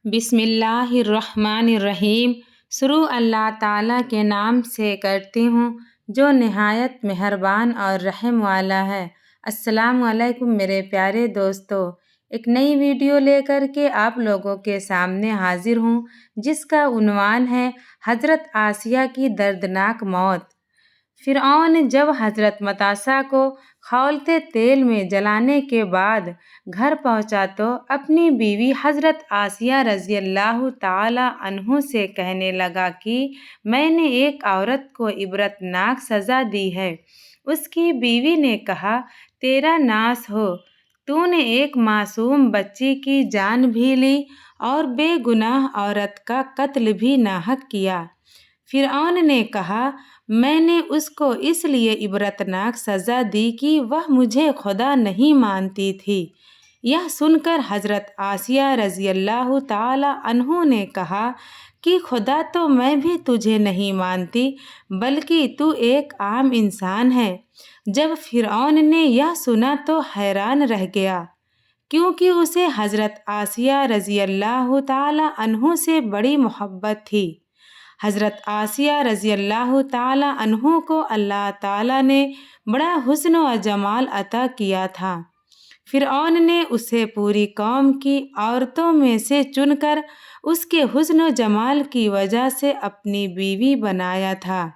بسم اللہ الرحمن الرحیم۔ شروع اللہ تعالیٰ کے نام سے کرتی ہوں جو نہایت مہربان اور رحم والا ہے۔ السلام علیکم میرے پیارے دوستو، ایک نئی ویڈیو لے کر کے آپ لوگوں کے سامنے حاضر ہوں جس کا عنوان ہے حضرت آسیہ کی دردناک موت۔ فرعون جب حضرت متاسا کو کھولتے تیل میں جلانے کے بعد گھر پہنچا تو اپنی بیوی حضرت آسیہ رضی اللہ تعالی عنہ سے کہنے لگا کہ میں نے ایک عورت کو عبرتناک سزا دی ہے۔ اس کی بیوی نے کہا، تیرا ناس ہو، تو نے ایک معصوم بچی کی جان بھی لی اور بے گناہ عورت کا قتل بھی ناحق کیا۔ فرعون نے کہا، میں نے اس کو اس لیے عبرتناک سزا دی کہ وہ مجھے خدا نہیں مانتی تھی۔ یہ سن کر حضرت آسیہ رضی اللہ تعالی عنہ نے کہا کہ خدا تو میں بھی تجھے نہیں مانتی بلکہ تو ایک عام انسان ہے۔ جب فرعون نے یہ سنا تو حیران رہ گیا کیونکہ اسے حضرت آسیہ رضی اللہ تعالی عنہ سے بڑی محبت تھی۔ حضرت آسیہ رضی اللہ تعالی عنہ کو اللہ تعالی نے بڑا حسن و جمال عطا کیا تھا۔ فرعون نے اسے پوری قوم کی عورتوں میں سے چن کر اس کے حسن و جمال کی وجہ سے اپنی بیوی بنایا تھا۔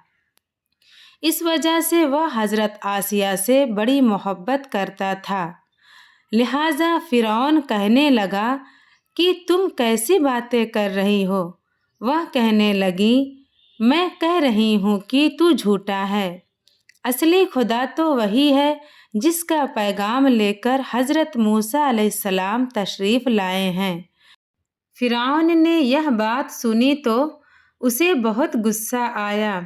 اس وجہ سے وہ حضرت آسیہ سے بڑی محبت کرتا تھا۔ لہٰذا فرعون کہنے لگا کہ تم کیسی باتیں کر رہی ہو؟ وہ کہنے لگی، میں کہہ رہی ہوں کہ تو جھوٹا ہے۔ اصلی خدا تو وہی ہے جس کا پیغام لے کر حضرت موسیٰ علیہ السلام تشریف لائے ہیں۔ فرعون نے یہ بات سنی تو اسے بہت غصہ آیا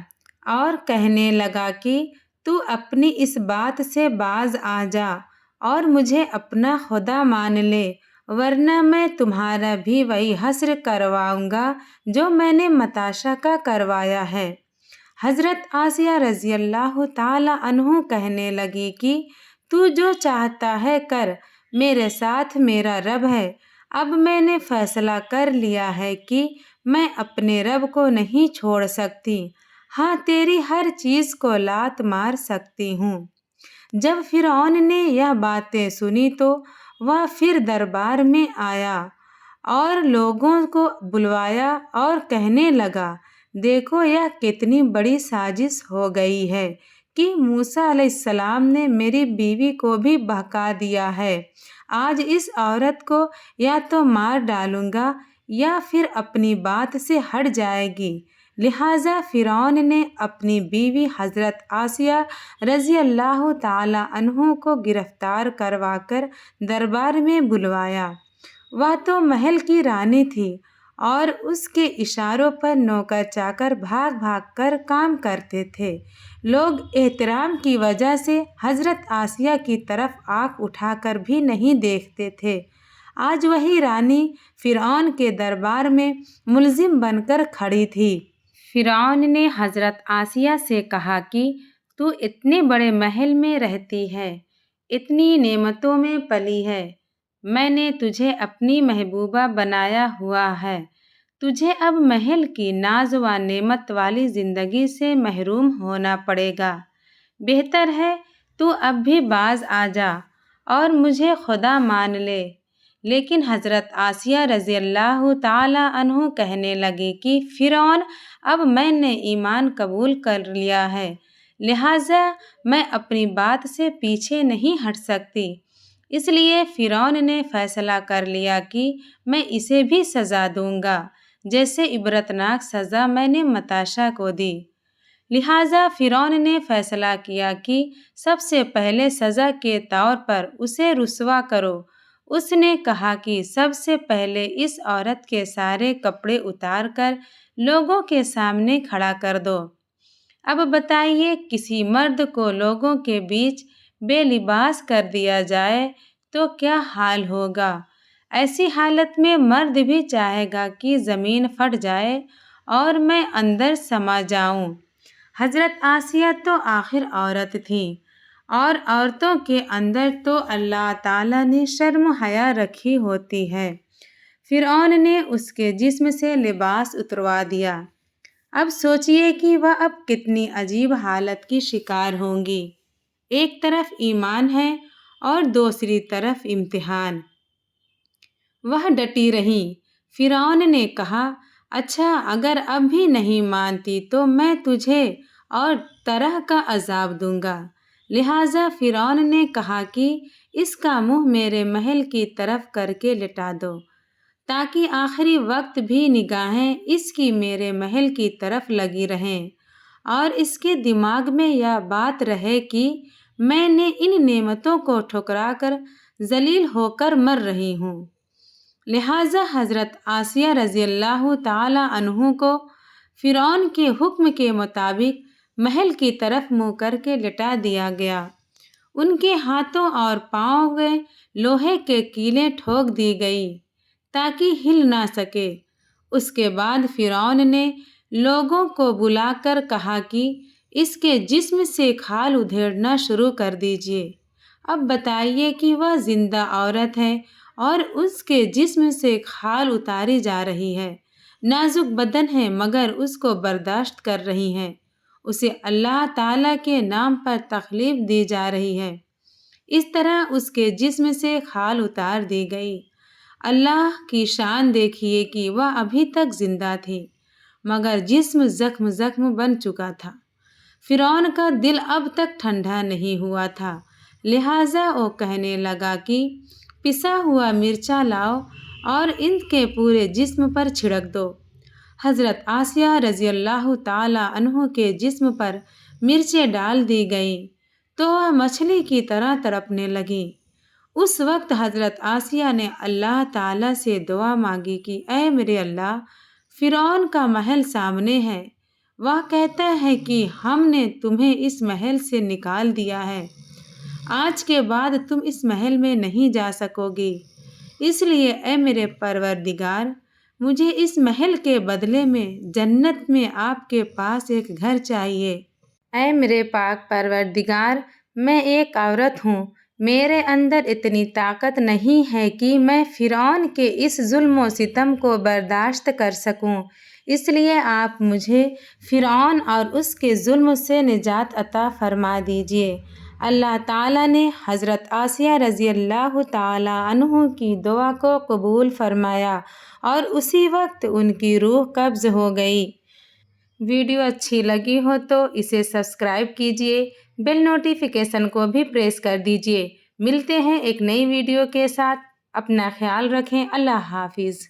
اور کہنے لگا کہ تو اپنی اس بات سے باز آ جا اور مجھے اپنا خدا مان لے، ورنہ میں تمہارا بھی وہی حشر کرواؤں گا جو میں نے متاسا کا کروایا ہے۔ حضرت آسیہ رضی اللہ تعالی عنہ کہنے لگی کہ تو جو چاہتا ہے کر، میرے ساتھ میرا رب ہے۔ اب میں نے فیصلہ کر لیا ہے کہ میں اپنے رب کو نہیں چھوڑ سکتی، ہاں تیری ہر چیز کو لات مار سکتی ہوں۔ جب فرعون نے یہ باتیں سنی تو وہ پھر دربار میں آیا اور لوگوں کو بلوایا اور کہنے لگا، دیکھو یہ کتنی بڑی سازش ہو گئی ہے کہ موسیٰ علیہ السلام نے میری بیوی کو بھی بہکا دیا ہے۔ آج اس عورت کو یا تو مار ڈالوں گا یا پھر اپنی بات سے ہٹ جائے گی۔ لہٰذا فرعون نے اپنی بیوی حضرت آسیہ رضی اللہ تعالی عنہ کو گرفتار کروا کر دربار میں بلوایا۔ وہ تو محل کی رانی تھی اور اس کے اشاروں پر نوکر چاکر بھاگ بھاگ کر کام کرتے تھے۔ لوگ احترام کی وجہ سے حضرت آسیہ کی طرف آنکھ اٹھا کر بھی نہیں دیکھتے تھے۔ آج وہی رانی فرعون کے دربار میں ملزم بن کر کھڑی تھی۔ فرعون نے حضرت آسیہ سے کہا کہ تو اتنے بڑے محل میں رہتی ہے، اتنی نعمتوں میں پلی ہے، میں نے تجھے اپنی محبوبہ بنایا ہوا ہے، تجھے اب محل کی ناز و نعمت والی زندگی سے محروم ہونا پڑے گا۔ بہتر ہے تو اب بھی باز آ جا اور مجھے خدا مان لے۔ لیکن حضرت آسیہ رضی اللہ تعالی عنہ کہنے لگی کہ فرعون، اب میں نے ایمان قبول کر لیا ہے، لہٰذا میں اپنی بات سے پیچھے نہیں ہٹ سکتی۔ اس لیے فرعون نے فیصلہ کر لیا کہ میں اسے بھی سزا دوں گا جیسے عبرتناک سزا میں نے متاسا کو دی۔ لہٰذا فرعون نے فیصلہ کیا کہ سب سے پہلے سزا کے طور پر اسے رسوا کرو۔ اس نے کہا کہ سب سے پہلے اس عورت کے سارے کپڑے اتار کر لوگوں کے سامنے کھڑا کر دو۔ اب بتائیے کسی مرد کو لوگوں کے بیچ بے لباس کر دیا جائے تو کیا حال ہوگا؟ ایسی حالت میں مرد بھی چاہے گا کہ زمین پھٹ جائے اور میں اندر سما جاؤں۔ حضرت آسیہ تو آخر عورت تھی اور عورتوں کے اندر تو اللہ تعالیٰ نے شرم و حیا رکھی ہوتی ہے۔ فرعون نے اس کے جسم سے لباس اتروا دیا۔ اب سوچئے کہ وہ اب کتنی عجیب حالت کی شکار ہوں گی۔ ایک طرف ایمان ہے اور دوسری طرف امتحان۔ وہ ڈٹی رہیں۔ فرعون نے کہا، اچھا اگر اب بھی نہیں مانتی تو میں تجھے اور طرح کا عذاب دوں گا۔ لہٰذا فرعون نے کہا کہ اس کا منہ میرے محل کی طرف کر کے لٹا دو تاکہ آخری وقت بھی نگاہیں اس کی میرے محل کی طرف لگی رہیں اور اس کے دماغ میں یہ بات رہے کہ میں نے ان نعمتوں کو ٹھکرا کر ذلیل ہو کر مر رہی ہوں۔ لہٰذا حضرت آسیہ رضی اللہ تعالی عنہ کو فرعون کے حکم کے مطابق محل کی طرف منہ کر کے لٹا دیا گیا۔ ان کے ہاتھوں اور پاؤں میں لوہے کے کیلیں ٹھوک دی گئی تاکہ ہل نہ سکے۔ اس کے بعد فرعون نے لوگوں کو بلا کر کہا کہ اس کے جسم سے کھال ادھیڑنا شروع کر دیجیے۔ اب بتائیے کہ وہ زندہ عورت ہے اور اس کے جسم سے کھال اتاری جا رہی ہے، نازک بدن ہے مگر اس کو برداشت کر رہی ہے، اسے اللہ تعالیٰ کے نام پر تکلیف دی جا رہی ہے۔ اس طرح اس کے جسم سے کھال اتار دی گئی۔ اللہ کی شان دیکھیے کہ وہ ابھی تک زندہ تھی مگر جسم زخم بن چکا تھا۔ فرعون کا دل اب تک ٹھنڈا نہیں ہوا تھا، لہٰذا وہ کہنے لگا کہ پسا ہوا مرچا لاؤ اور ان کے پورے جسم پر چھڑک دو۔ حضرت آسیہ رضی اللہ تعالی عنہ کے جسم پر مرچیں ڈال دی گئیں تو وہ مچھلی کی طرح تڑپنے لگیں۔ اس وقت حضرت آسیہ نے اللہ تعالیٰ سے دعا مانگی کہ اے میرے اللہ، فرعون کا محل سامنے ہے، وہ کہتا ہے کہ ہم نے تمہیں اس محل سے نکال دیا ہے، آج کے بعد تم اس محل میں نہیں جا سکو گی، اس لیے اے میرے پروردگار مجھے اس محل کے بدلے میں جنت میں آپ کے پاس ایک گھر چاہیے۔ اے میرے پاک پروردگار، میں ایک عورت ہوں، میرے اندر اتنی طاقت نہیں ہے کہ میں فرعون کے اس ظلم و ستم کو برداشت کر سکوں، اس لیے آپ مجھے فرعون اور اس کے ظلم سے نجات عطا فرما دیجیے۔ اللہ تعالیٰ نے حضرت آسیہ رضی اللہ تعالی عنہ کی دعا کو قبول فرمایا اور اسی وقت ان کی روح قبض ہو گئی۔ ویڈیو اچھی لگی ہو تو اسے سبسکرائب کیجیے، بیل نوٹیفیکیشن کو بھی پریس کر دیجیے۔ ملتے ہیں ایک نئی ویڈیو کے ساتھ، اپنا خیال رکھیں، اللہ حافظ۔